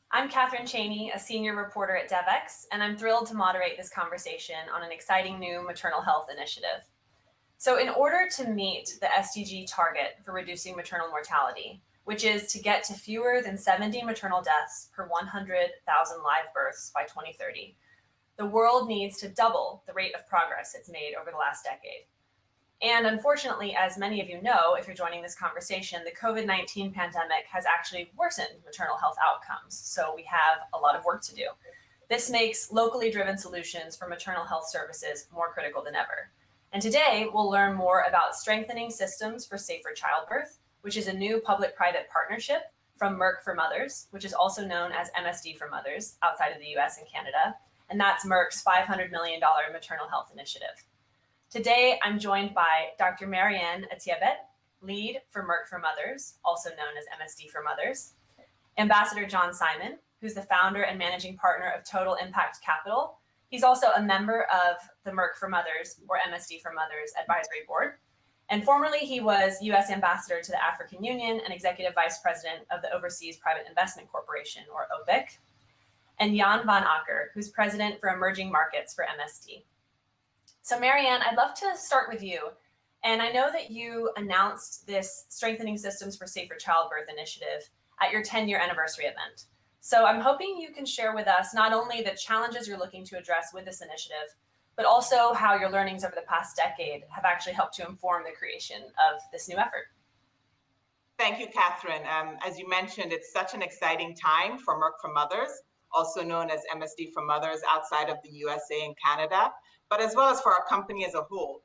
I'm Cheney, a senior reporter at Devex, and I'm thrilled to moderate this conversation on an exciting new maternal health initiative. So in order to meet the SDG target for reducing maternal mortality, which is to get to fewer than 70 maternal deaths per 100,000 live births by 2030, the world needs to double the rate of progress it's made over the last decade. And unfortunately, as many of you know, if you're joining this conversation, the COVID-19 pandemic has actually worsened maternal health outcomes. So we have a lot of work to do. This makes locally driven solutions for maternal health services more critical than ever. And today, we'll learn more about strengthening systems for safer childbirth, which is a new public-private partnership from Merck for Mothers, which is also known as MSD for Mothers outside of the US and Canada. And that's Merck's $500 million maternal health initiative. Today, I'm joined by Dr. Ann Etiebet, lead for Merck for Mothers, also known as MSD for Mothers, Ambassador John Simon, who's the founder and managing partner of Total Impact Capital. He's also a member of the Merck for Mothers, or MSD for Mothers, Advisory Board. And formerly, he was U.S. Ambassador to the African Union and Executive Vice President of the Overseas Private Investment Corporation, or OPIC. And Jan van Acker, who's President for Emerging Markets for MSD. So Ann, I'd love to start with you. And I know that you announced this Strengthening Systems for Safer Childbirth initiative at your 10-year anniversary event. So I'm hoping you can share with us not only the challenges you're looking to address with this initiative, but also how your learnings over the past decade have actually helped to inform the creation of this new effort. Thank you, Catherine. As you mentioned, it's such an exciting time for Merck for Mothers, also known as MSD for Mothers outside of the USA and Canada, but as well as for our company as a whole.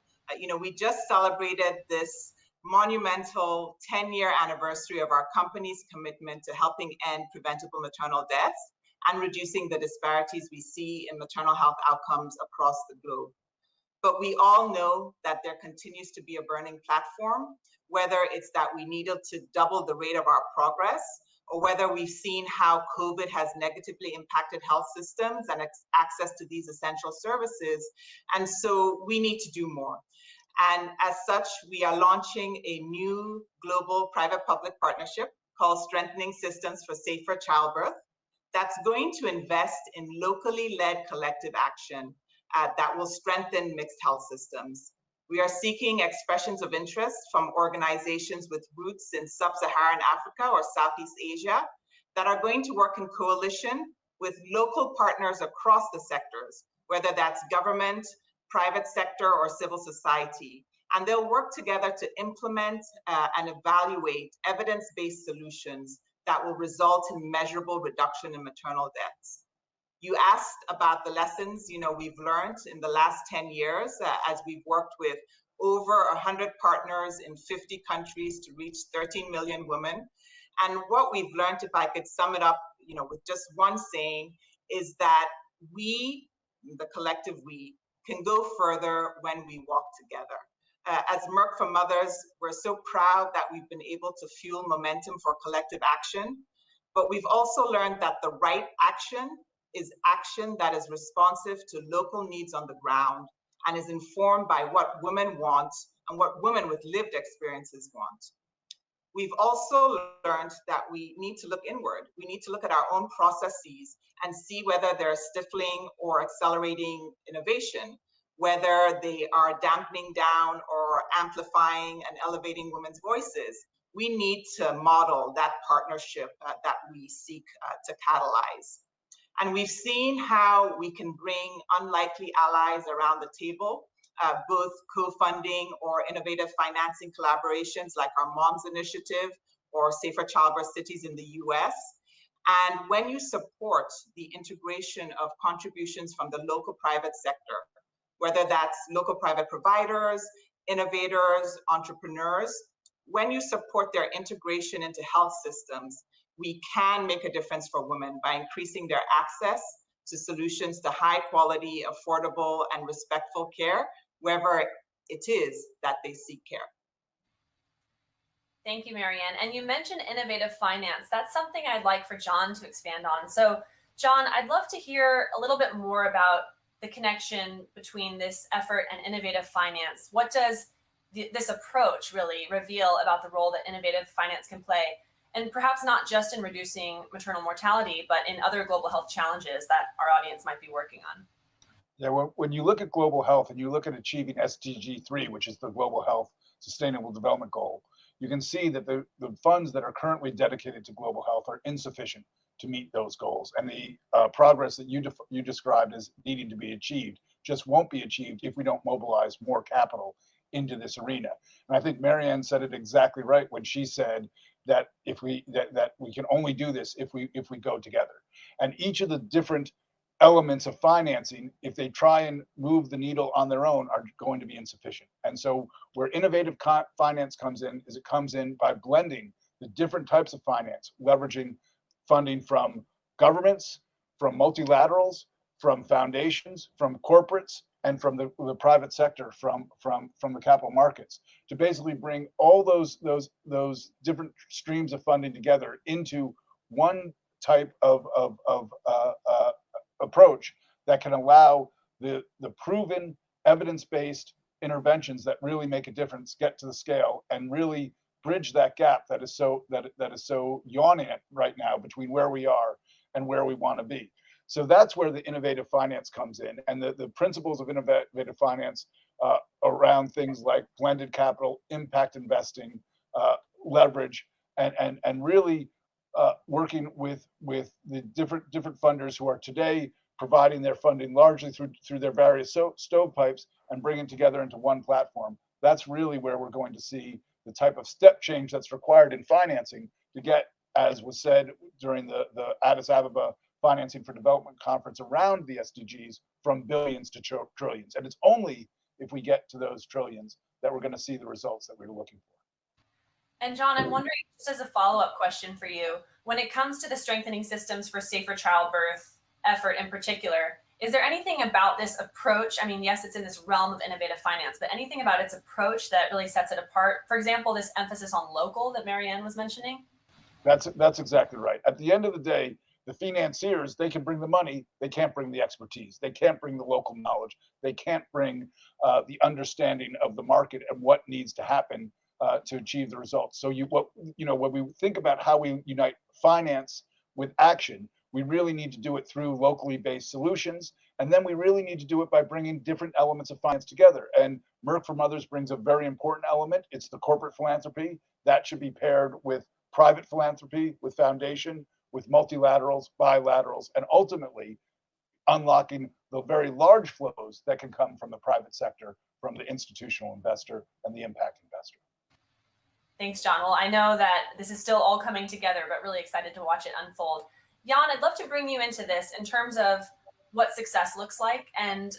We just celebrated this monumental 10-year anniversary of our company's commitment to helping end preventable maternal deaths and reducing the disparities we see in maternal health outcomes across the globe. But we all know that there continues to be a burning platform, whether it's that we needed to double the rate of our progress, or whether we've seen how COVID has negatively impacted health systems and access to these essential services. And so we need to do more. And as such, we are launching a new global private-public partnership called Strengthening Systems for Safer Childbirth that's going to invest in locally led collective action that will strengthen mixed health systems. We are seeking expressions of interest from organizations with roots in sub-Saharan Africa or Southeast Asia that are going to work in coalition with local partners across the sectors, whether that's government, private sector, or civil society. And they'll work together to implement and evaluate evidence-based solutions that will result in measurable reduction in maternal deaths. You asked about the lessons we've learned in the last 10 years as we've worked with over 100 partners in 50 countries to reach 13 million women. And what we've learned, if I could sum it up with just one saying, is that we, the collective we, can go further when we walk together. As Merck for Mothers, we're so proud that we've been able to fuel momentum for collective action, but we've also learned that the right action is action that is responsive to local needs on the ground and is informed by what women want and what women with lived experiences want. We've also learned that we need to look inward. We need to look at our own processes and see whether they're stifling or accelerating innovation, whether they are dampening down or amplifying and elevating women's voices. We need to model that partnership that we seek to catalyze. And we've seen how we can bring unlikely allies around the table, both co-funding or innovative financing collaborations like our Moms Initiative or Safer Childbirth Cities in the US. And when you support the integration of contributions from the local private sector, whether that's local private providers, innovators, entrepreneurs, when you support their integration into health systems, we can make a difference for women by increasing their access to solutions to high quality, affordable, and respectful care, wherever it is that they seek care. Thank you, Ann. And you mentioned innovative finance. That's something I'd like for John to expand on. So John, I'd love to hear a little bit more about the connection between this effort and innovative finance. What does this approach really reveal about the role that innovative finance can play? and perhaps not just in reducing maternal mortality, but in other global health challenges that our audience might be working on? Yeah, when you look at global health and you look at achieving SDG 3, which is the Global Health Sustainable Development Goal, you can see that the funds that are currently dedicated to global health are insufficient to meet those goals. And the progress that you described as needing to be achieved just won't be achieved if we don't mobilize more capital into this arena. And I think Marianne said it exactly right when she said that if we that we can only do this if we go together. And each of the different elements of financing, if they try and move the needle on their own, are going to be insufficient. And so where innovative finance comes in is it comes in by blending the different types of finance, leveraging funding from governments, from multilaterals, from foundations, from corporates, and from the private sector, from the capital markets, to basically bring all those different streams of funding together into one type of approach that can allow the proven evidence-based interventions that really make a difference get to the scale and really bridge that gap that is so yawning right now between where we are and where we want to be. So that's where the innovative finance comes in, and the principles of innovative finance around things like blended capital, impact investing, leverage, and really working with the different funders who are today providing their funding largely through their various stovepipes and bringing together into one platform. That's really where we're going to see the type of step change that's required in financing to get, as was said during the Addis Ababa Financing for Development Conference around the SDGs, from billions to trillions. And it's only if we get to those trillions that we're going to see the results that we're looking for. And John, I'm wondering, just as a follow-up question for you, when it comes to the strengthening systems for safer childbirth effort in particular, is there anything about this approach? I mean, yes, it's in this realm of innovative finance, but anything about its approach that really sets it apart? For example, this emphasis on local that Marianne was mentioning? That's exactly right. At the end of the day, the financiers, they can bring the money, they can't bring the expertise, they can't bring the local knowledge, they can't bring the understanding of the market and what needs to happen to achieve the results. So when we think about how we unite finance with action, we really need to do it through locally based solutions. And then we really need to do it by bringing different elements of finance together. And Merck for Mothers brings a very important element. It's the corporate philanthropy. That should be paired with private philanthropy, with foundation, with multilaterals, bilaterals, and ultimately unlocking the very large flows that can come from the private sector, from the institutional investor and the impact investor. Thanks, John. Well, I know that this is still all coming together, but really excited to watch it unfold. Jan, I'd love to bring you into this in terms of what success looks like, and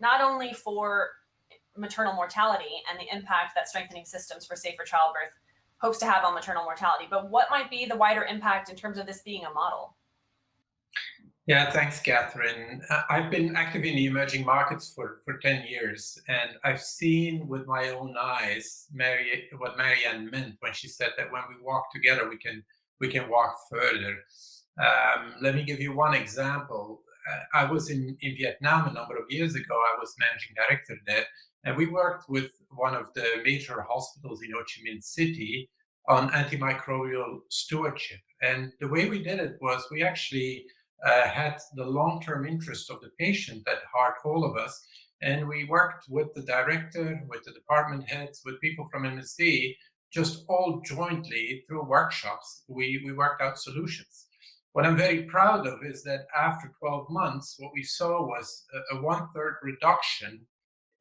not only for maternal mortality and the impact that strengthening systems for safer childbirth hopes to have on maternal mortality, but what might be the wider impact in terms of this being a model? Yeah, thanks, Catherine. I've been active in the emerging markets for 10 years, and I've seen with my own eyes what Marianne meant when she said that when we walk together, we can walk further. Let me give you one example. I was in Vietnam a number of years ago. I was managing director there, and we worked with one of the major hospitals in Ho Chi Minh City on antimicrobial stewardship. And the way we did it was we actually had the long-term interest of the patient at heart, all of us. And we worked with the director, with the department heads, with people from MSD, just all jointly through workshops, we worked out solutions. What I'm very proud of is that after 12 months, what we saw was a 1/3 reduction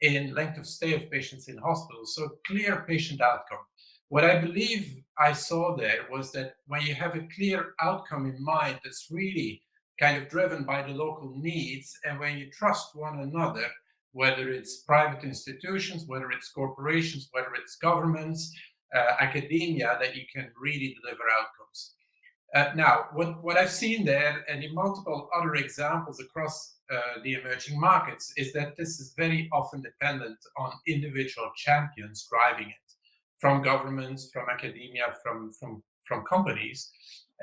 in length of stay of patients in hospitals, so clear patient outcome. What I believe I saw there was that when you have a clear outcome in mind that's really kind of driven by the local needs, and when you trust one another, whether it's private institutions, whether it's corporations, whether it's governments, academia, that you can really deliver outcomes. Now, what I've seen there, and in multiple other examples across the emerging markets, is that this is very often dependent on individual champions driving it, from governments, from academia, from companies.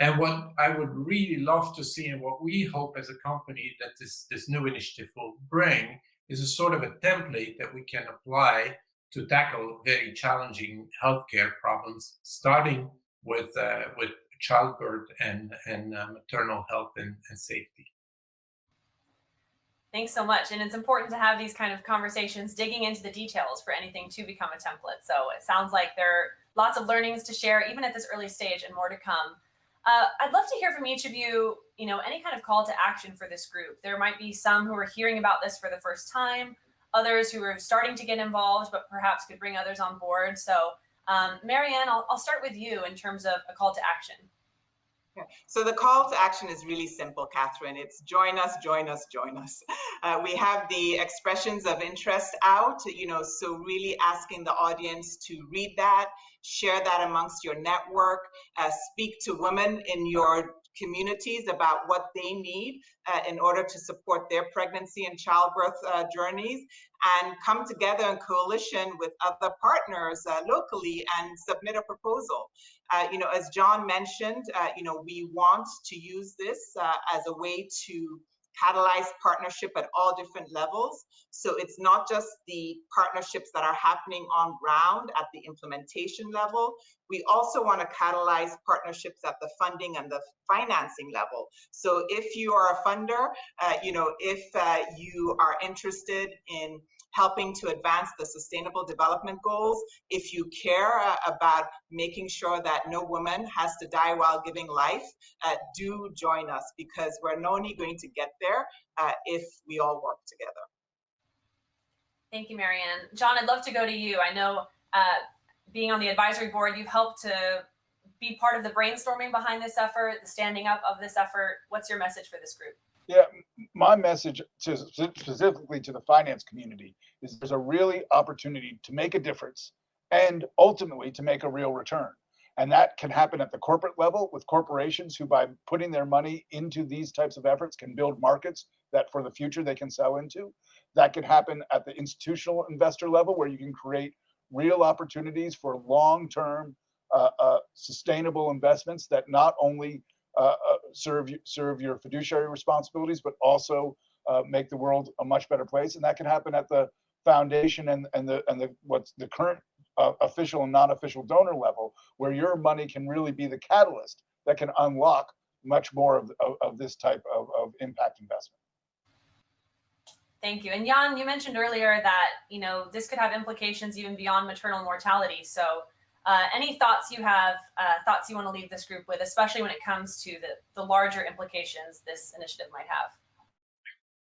And what I would really love to see, and what we hope as a company that this new initiative will bring, is a sort of a template that we can apply to tackle very challenging healthcare problems, starting with childbirth and maternal health and safety. Thanks so much. And it's important to have these kind of conversations digging into the details for anything to become a template. So it sounds like there are lots of learnings to share, even at this early stage, and more to come. I'd love to hear from each of you, any kind of call to action for this group. There might be some who are hearing about this for the first time, others who are starting to get involved, but perhaps could bring others on board. So Marianne, I'll start with you in terms of a call to action. So the call to action is really simple, Catherine. It's join us, join us, join us. We have the expressions of interest out, so really asking the audience to read that, share that amongst your network, speak to women in your communities about what they need in order to support their pregnancy and childbirth journeys, and come together in coalition with other partners locally and submit a proposal. As John mentioned, we want to use this as a way to catalyze partnership at all different levels. So it's not just the partnerships that are happening on ground at the implementation level. We also want to catalyze partnerships at the funding and the financing level. So if you are a funder, if you are interested in helping to advance the Sustainable Development Goals, if you care about making sure that no woman has to die while giving life, do join us, because we're not only going to get there if we all work together. Thank you, Marianne. John, I'd love to go to you. I know being on the advisory board, you've helped to be part of the brainstorming behind this effort, the standing up of this effort. What's your message for this group? Yeah, my message specifically to the finance community is there's a really opportunity to make a difference and ultimately to make a real return. And that can happen at the corporate level with corporations who, by putting their money into these types of efforts, can build markets that for the future they can sell into. That can happen at the institutional investor level, where you can create real opportunities for long-term sustainable investments that not only serve your fiduciary responsibilities, but also make the world a much better place. And that can happen at the foundation and the what's the current official and non-official donor level, where your money can really be the catalyst that can unlock much more of this type of impact investment. Thank you. And Jan, you mentioned earlier that this could have implications even beyond maternal mortality. So any thoughts you have, thoughts you want to leave this group with, especially when it comes to the larger implications this initiative might have?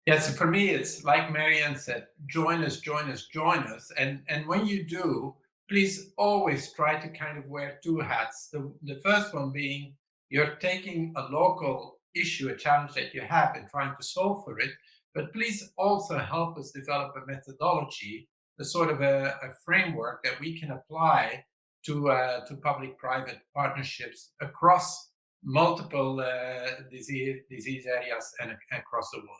Yeah, so for me, it's like Marianne said, join us, join us, join us. And when you do, please always try to kind of wear two hats. The first one being you're taking a local issue, a challenge that you have, and trying to solve for it. But please also help us develop a methodology, a sort of a framework that we can apply to public-private partnerships across multiple disease areas and across the world.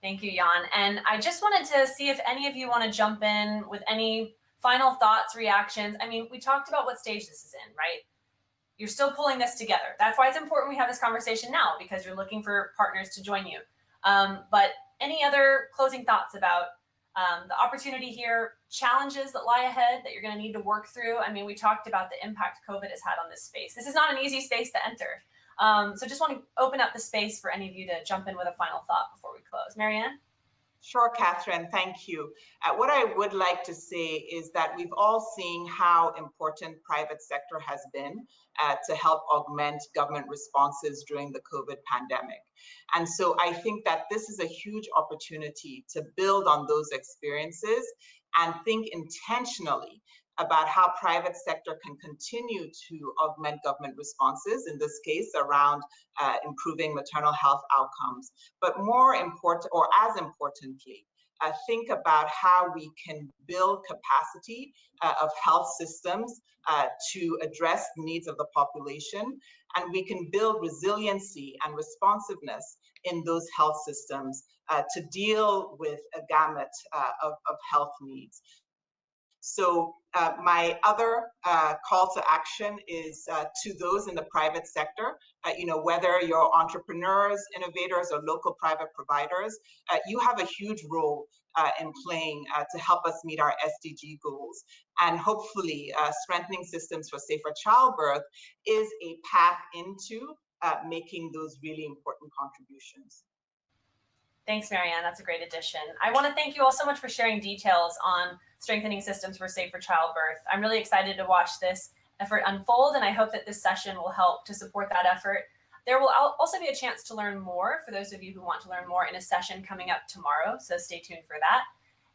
Thank you, Jan. And I just wanted to see if any of you want to jump in with any final thoughts, reactions. I mean, we talked about what stage this is in, right? You're still pulling this together. That's why it's important we have this conversation now, because you're looking for partners to join you. But any other closing thoughts about the opportunity here, challenges that lie ahead that you're going to need to work through? I mean, we talked about the impact COVID has had on this space. This is not an easy space to enter. So just want to open up the space for any of you to jump in with a final thought before we close. Marianne? Sure, Catherine, thank you. What I would like to say is that we've all seen how important private sector has been to help augment government responses during the COVID pandemic. And so I think that this is a huge opportunity to build on those experiences and think intentionally about how private sector can continue to augment government responses, in this case around improving maternal health outcomes. But more important, or as importantly, think about how we can build capacity of health systems to address the needs of the population, and we can build resiliency and responsiveness in those health systems to deal with a gamut of health needs. So my other call to action is to those in the private sector, whether you're entrepreneurs, innovators, or local private providers, you have a huge role in playing to help us meet our SDG goals. And hopefully strengthening systems for safer childbirth is a path into making those really important contributions. Thanks, Marianne. That's a great addition. I want to thank you all so much for sharing details on strengthening systems for safer childbirth. I'm really excited to watch this effort unfold, and I hope that this session will help to support that effort. There will also be a chance to learn more for those of you who want to learn more in a session coming up tomorrow, so stay tuned for that.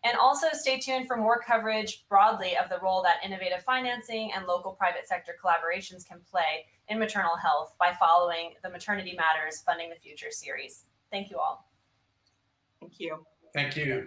And also stay tuned for more coverage broadly of the role that innovative financing and local private sector collaborations can play in maternal health by following the Maternity Matters Funding the Future series. Thank you all. Thank you. Thank you.